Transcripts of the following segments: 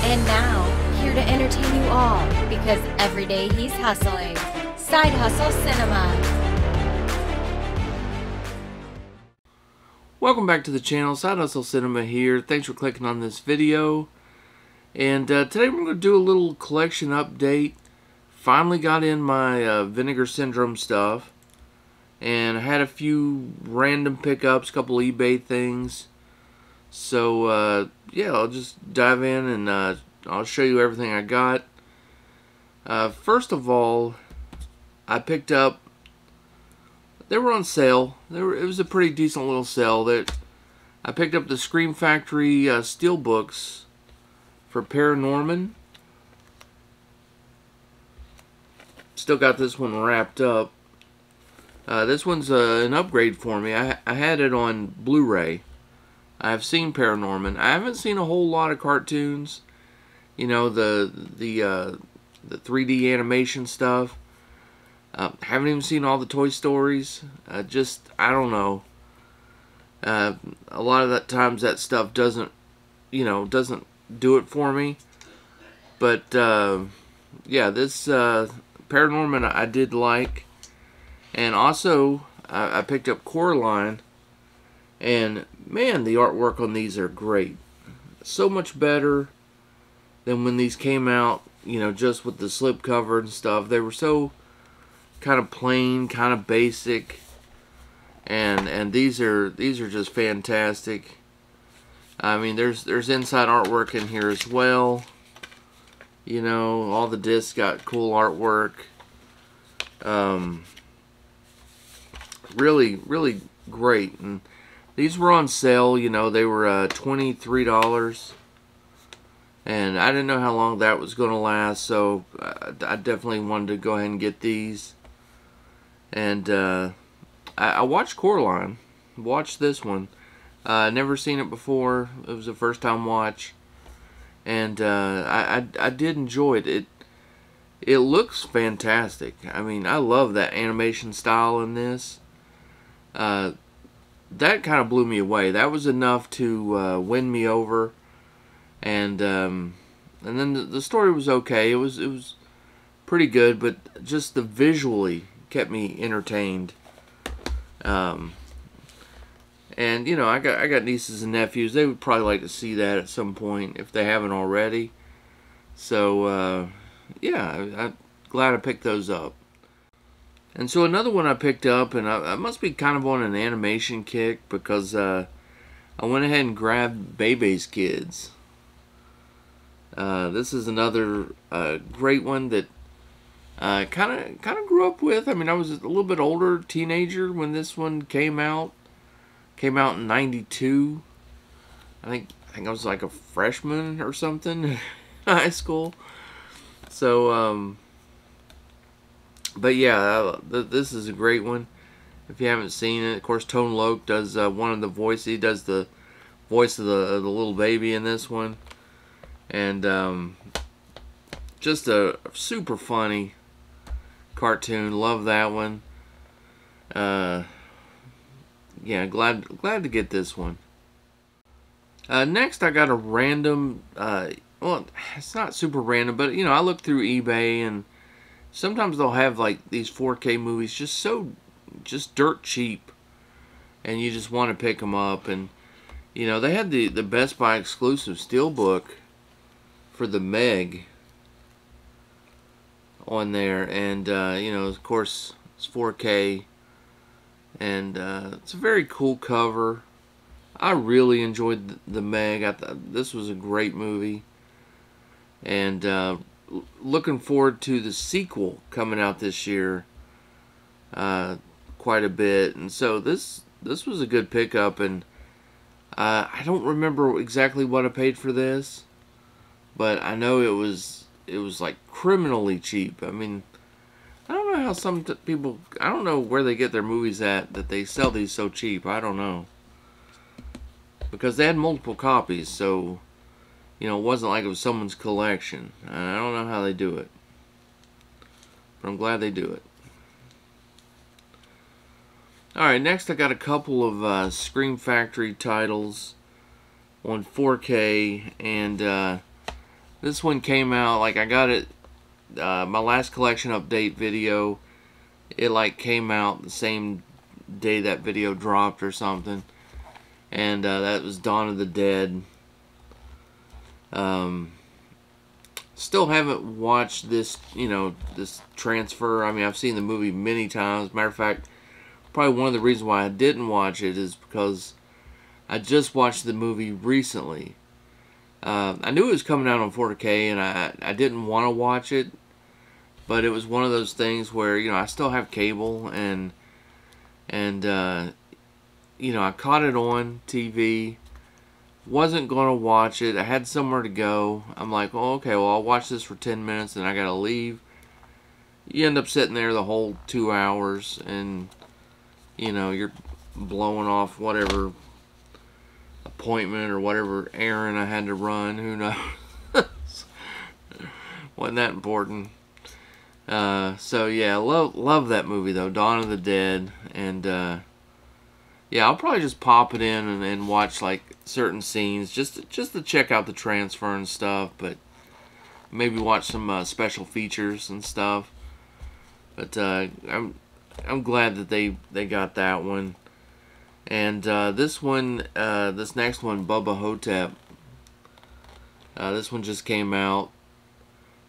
And now, here to entertain you all, because every day he's hustling. Side Hustle Cinema. Welcome back to the channel. Side Hustle Cinema here. Thanks for clicking on this video. And today we're going to do a little collection update. Finally got in my Vinegar Syndrome stuff. And I had a few random pickups, a couple eBay things. So, yeah, I'll just dive in and I'll show you everything I got. First of all, I picked up, they were on sale. It was a pretty decent little sale. I picked up the Scream Factory Steelbooks for Paranorman. Still got this one wrapped up. This one's an upgrade for me. I had it on Blu-ray. I've seen Paranorman. I haven't seen a whole lot of cartoons. You know, the 3D animation stuff. Haven't even seen all the Toy Stories. I don't know. A lot of that times that stuff doesn't do it for me. But yeah, this Paranorman I did like. And also, I picked up Coraline. And man, the artwork on these are great. So much better than when these came out, you know, just with the slipcover and stuff. They were so kind of plain, kind of basic. And these are just fantastic. I mean, there's inside artwork in here as well. You know, all the discs got cool artwork. Really great. And these were on sale, you know, they were $23. And I didn't know how long that was going to last, so I definitely wanted to go ahead and get these. And I watched Coraline, watched this one. Never seen it before, it was a first time watch. And I did enjoy it. It looks fantastic. I mean, I love that animation style in this. That kind of blew me away. That was enough to win me over, and then the story was okay. It was pretty good, but just the visually kept me entertained. And you know, I got nieces and nephews. They would probably like to see that at some point if they haven't already. So yeah, I'm glad I picked those up. And so another one I picked up, and I must be kind of on an animation kick, because I went ahead and grabbed Bebe's Kids. This is another great one that I kind of grew up with. I mean, I was a little bit older, teenager, when this one came out. Came out in '92. I think I was like a freshman or something in high school. So but yeah, this is a great one. If you haven't seen it, of course, Tone Loc does one of the voices. He does the voice of the little baby in this one. And just a super funny cartoon. Love that one. Yeah, glad to get this one. Next, I got a random, well, it's not super random, but, you know, I looked through eBay, and sometimes they'll have, like, these 4K movies just dirt cheap, and you just want to pick them up. And, you know, they had the Best Buy exclusive steelbook for the Meg on there, and, you know, of course, it's 4K, and it's a very cool cover. I really enjoyed the Meg. I thought this was a great movie, and looking forward to the sequel coming out this year quite a bit. And so this was a good pickup, and I don't remember exactly what I paid for this, but I know it was like criminally cheap. I mean, I don't know how some people, I don't know where they get their movies at that they sell these so cheap. I don't know, because they had multiple copies, so you know, it wasn't like it was someone's collection. I don't know how they do it, but I'm glad they do it. Alright, next I got a couple of Scream Factory titles on 4K, and This one came out, like I got it, my last collection update video, it like came out the same day that video dropped or something. And that was Dawn of the Dead. Still haven't watched this, this transfer. I mean, I've seen the movie many times. Matter of fact, probably one of the reasons why I didn't watch it is because I just watched the movie recently. I knew it was coming out on 4K, and I didn't want to watch it, but it was one of those things where, I still have cable, and I caught it on TV. Wasn't going to watch it. I had somewhere to go. I'm like, oh, okay, well, I'll watch this for 10 minutes, and I got to leave. You end up sitting there the whole 2 hours, and, you're blowing off whatever appointment or whatever errand I had to run. Who knows? Wasn't that important. So, yeah, love that movie, though. Dawn of the Dead. And, yeah, I'll probably just pop it in and watch, like, certain scenes just to check out the transfer and stuff, but maybe watch some special features and stuff. But I'm glad that they got that one. And this next one, Bubba Hotep. This one just came out,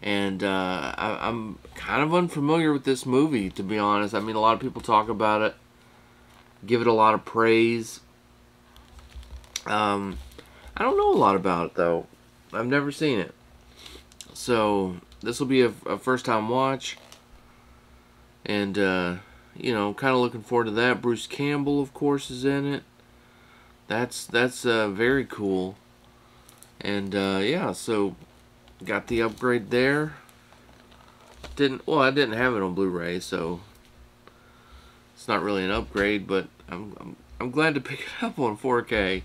and I'm kind of unfamiliar with this movie, to be honest. I mean, a lot of people talk about it, give it a lot of praise. I don't know a lot about it, though. I've never seen it. So, this will be a first-time watch. And, kind of looking forward to that. Bruce Campbell, of course, is in it. That's very cool. And, yeah, so, got the upgrade there. I didn't have it on Blu-ray, so it's not really an upgrade, but I'm glad to pick it up on 4K.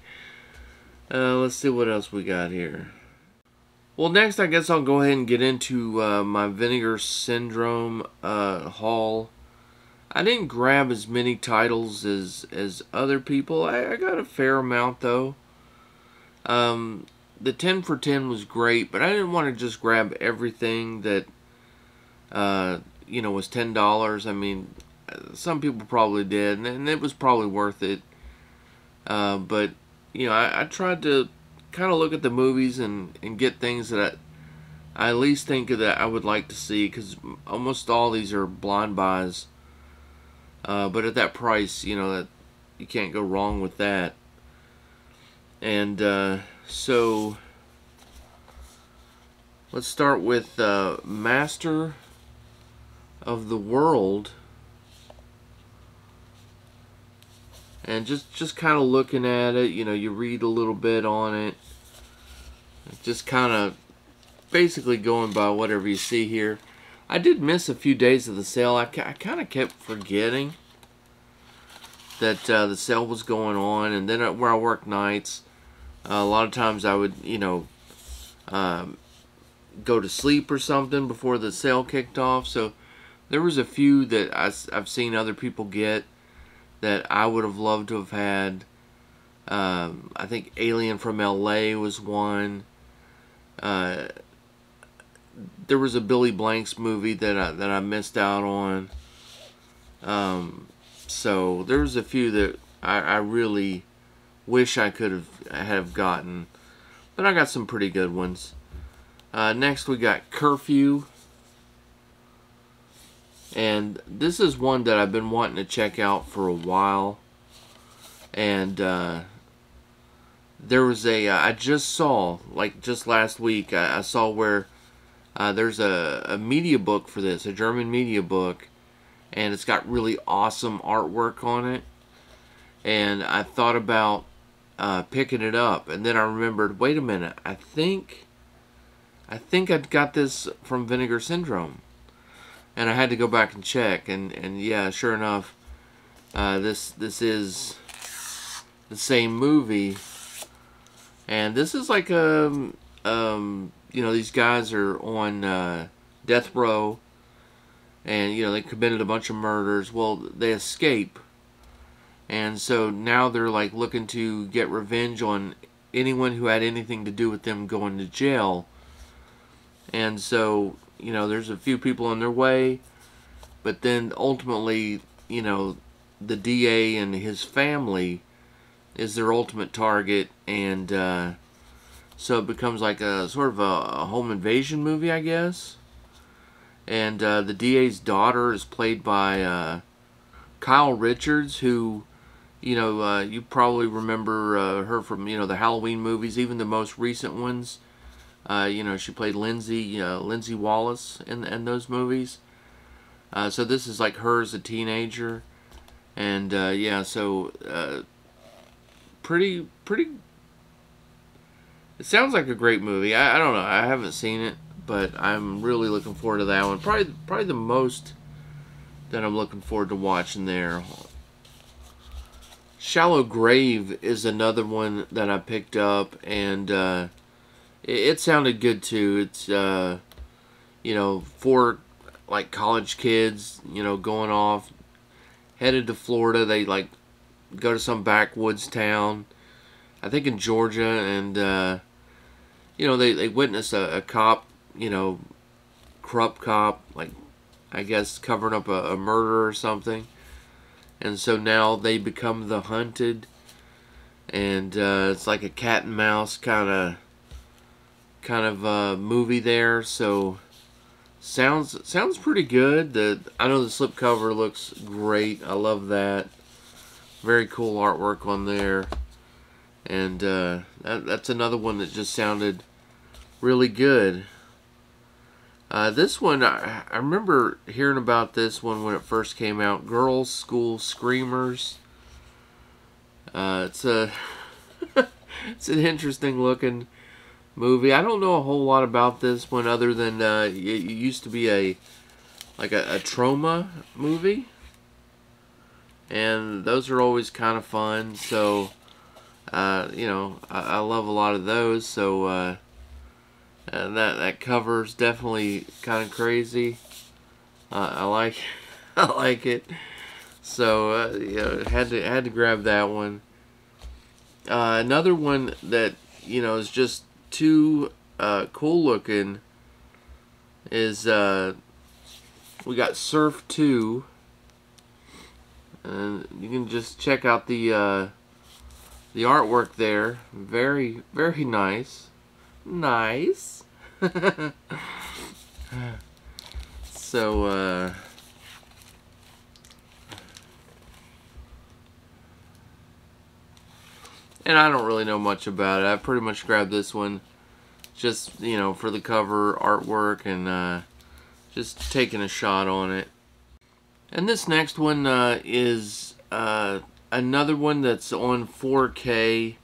Let's see what else we got here. Well, next I guess I'll go ahead and get into my Vinegar Syndrome haul. I didn't grab as many titles as other people. I got a fair amount, though. The 10 for 10 was great, but I didn't want to just grab everything that was $10. I mean, some people probably did, and it was probably worth it. But I tried to kind of look at the movies and get things that I at least think that I would like to see, because almost all these are blind buys. But at that price, that you can't go wrong with that. And so let's start with Master of the World. And just kind of looking at it, you read a little bit on it. Just kind of basically going by whatever you see here. I did miss a few days of the sale. I kind of kept forgetting that the sale was going on. And then where I work nights, a lot of times I would, go to sleep or something before the sale kicked off. So there was a few that I've seen other people get that I would have loved to have had. I think Alien from LA was one. There was a Billy Blanks movie that I missed out on. So there was a few that I really wish I could have gotten, but I got some pretty good ones. Next we got Curfew. And this is one that I've been wanting to check out for a while. And there was I just saw, like just last week, I saw where there's a media book for this, a German media book. And it's got really awesome artwork on it. And I thought about picking it up. And then I remembered, wait a minute, I think I'd got this from Vinegar Syndrome. And I had to go back and check, and yeah, sure enough, this is the same movie, and this is like these guys are on death row, and they committed a bunch of murders. Well, they escape, and so now they're like looking to get revenge on anyone who had anything to do with them going to jail. And so, you know, there's a few people in their way, but then ultimately, you know, the DA and his family is their ultimate target, and so it becomes like a sort of a home invasion movie, I guess. And the DA's daughter is played by Kyle Richards, who, you know, you probably remember her from, you know, the Halloween movies, even the most recent ones. You know, she played Lindsay Wallace in those movies. So this is like her as a teenager, and yeah, so pretty. It sounds like a great movie. I don't know. I haven't seen it, but I'm really looking forward to that one. Probably the most that I'm looking forward to watching there. Shallow Grave is another one that I picked up, and it sounded good too. It's you know, for like college kids, you know, going off, headed to Florida. They like go to some backwoods town, I think in Georgia, and you know, they witness a cop, you know, corrupt cop, like I guess covering up a murder or something, and so now they become the hunted, and it's like a cat and mouse kind of movie there. So sounds pretty good. I know the slipcover looks great. I love that. Very cool artwork on there, and that's another one that just sounded really good. This one, I remember hearing about this one when it first came out. Girls' School Screamers. It's a it's an interesting looking movie. I don't know a whole lot about this one other than it used to be a trauma movie, and those are always kind of fun. So you know, I love a lot of those. So that cover's definitely kind of crazy. I like I like it. So you know, had to grab that one. Another one that, you know, is just too cool looking is we got Surf 2, and you can just check out the artwork there. Very nice. So and I don't really know much about it. I pretty much grabbed this one just, you know, for the cover artwork, and just taking a shot on it. And this next one is another one that's on 4K,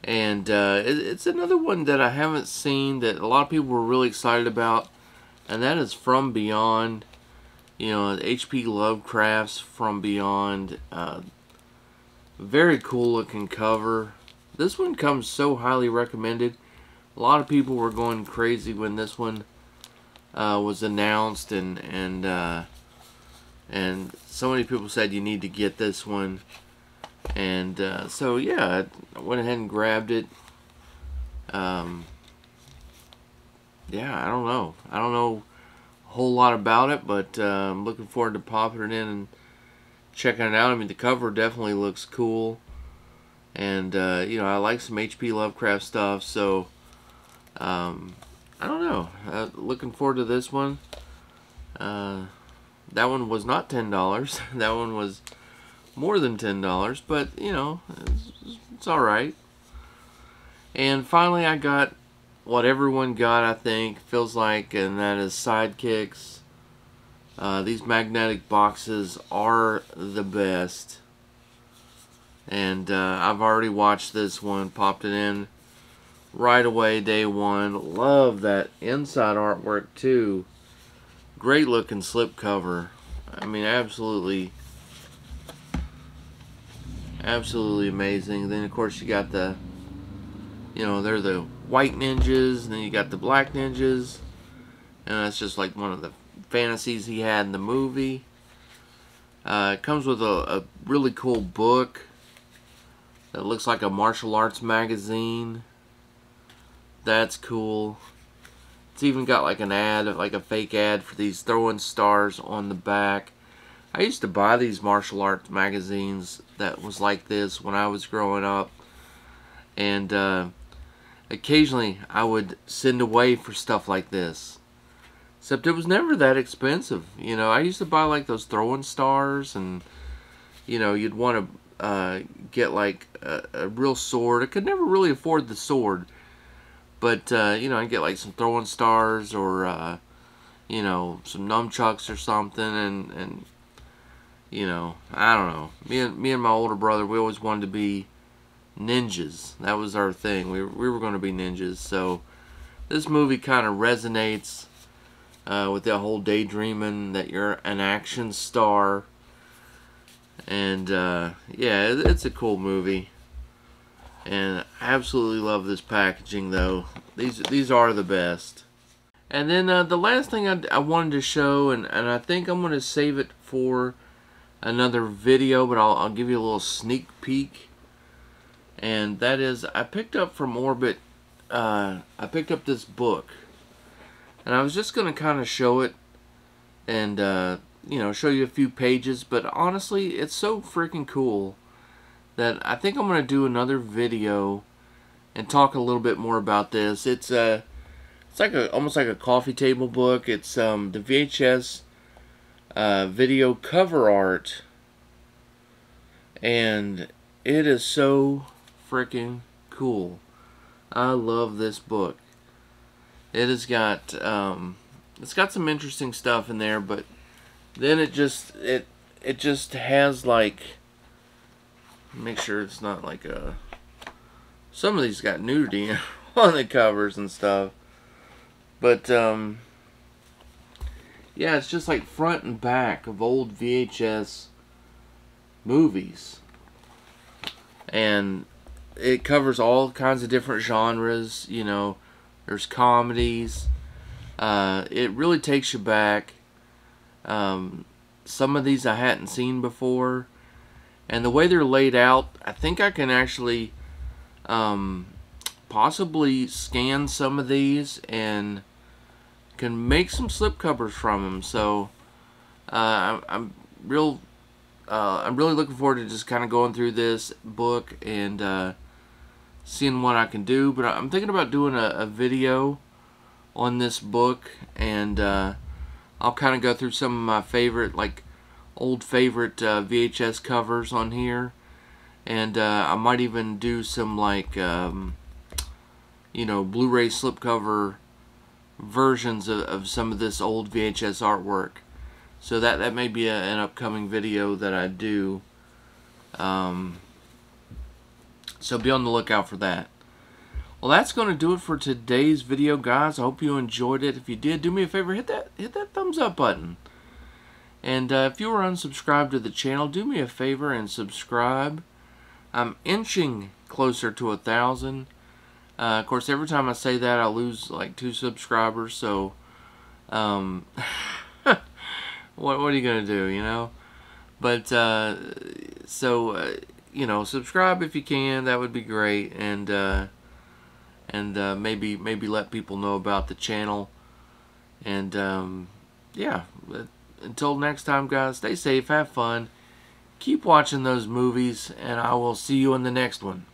and it's another one that I haven't seen that a lot of people were really excited about, and that is From Beyond. You know, H.P. Lovecraft's From Beyond. Very cool looking cover. This one comes so highly recommended. A lot of people were going crazy when this one was announced, and so many people said you need to get this one, and so yeah, I went ahead and grabbed it. Yeah, I don't know a whole lot about it, but I'm looking forward to popping it in and checking it out. I mean, the cover definitely looks cool, and you know, I like some H.P. Lovecraft stuff, so I don't know. Looking forward to this one. That one was not $10. That one was more than $10, but you know, it's all right. And finally, I got what everyone got, I think, feels like, and that is Sidekicks. These magnetic boxes are the best, and I've already watched this one, popped it in right away, day one. Love that inside artwork too. Great looking slipcover. I mean, absolutely amazing. Then of course you got the, you know, they're the white ninjas, and then you got the black ninjas, and that's just like one of the fantasies he had in the movie. It comes with a really cool book that looks like a martial arts magazine. That's cool. It's even got like an ad, like a fake ad for these throwing stars on the back. I used to buy these martial arts magazines that was like this when I was growing up. And occasionally I would send away for stuff like this. Except it was never that expensive. You know, I used to buy like those throwing stars, and you know, you'd want to get like a real sword. I could never really afford the sword, but you know, I'd get like some throwing stars, or you know, some nunchucks or something, and you know, I don't know. Me and my older brother, we always wanted to be ninjas. That was our thing. We were going to be ninjas. So this movie kind of resonates with that whole daydreaming that you're an action star. And yeah, it's a cool movie. And I absolutely love this packaging, though. These are the best. And then the last thing I wanted to show, and I think I'm going to save it for another video, but I'll give you a little sneak peek. And that is, I picked up from Orbit, I picked up this book. And I was just going to kind of show it and, you know, show you a few pages. But honestly, it's so freaking cool that I think I'm going to do another video and talk a little bit more about this. It's like almost like a coffee table book. It's the VHS video cover art, and it is so freaking cool. I love this book. It has got it's got some interesting stuff in there, but then it just has like, make sure it's not like a, some of these got nudity on the covers and stuff, but yeah, it's just like front and back of old VHS movies. And it covers all kinds of different genres, you know. There's comedies. It really takes you back. Some of these I hadn't seen before. And the way they're laid out, I think I can actually possibly scan some of these and can make some slipcovers from them. So I'm really looking forward to just kind of going through this book and seeing what I can do. But I'm thinking about doing a video on this book, and I'll kind of go through some of my favorite, like old favorite VHS covers on here, and I might even do some like you know, Blu-ray slipcover versions of some of this old VHS artwork. So that may be an upcoming video that I do. So be on the lookout for that. Well, that's going to do it for today's video, guys. I hope you enjoyed it. If you did, do me a favor, hit that thumbs up button. And if you are unsubscribed to the channel, do me a favor and subscribe. I'm inching closer to 1,000. Of course, every time I say that, I lose like 2 subscribers. So, what are you gonna do, you know? But you know, subscribe if you can. That would be great, and maybe let people know about the channel. And yeah, until next time, guys, stay safe, have fun, keep watching those movies, and I will see you in the next one.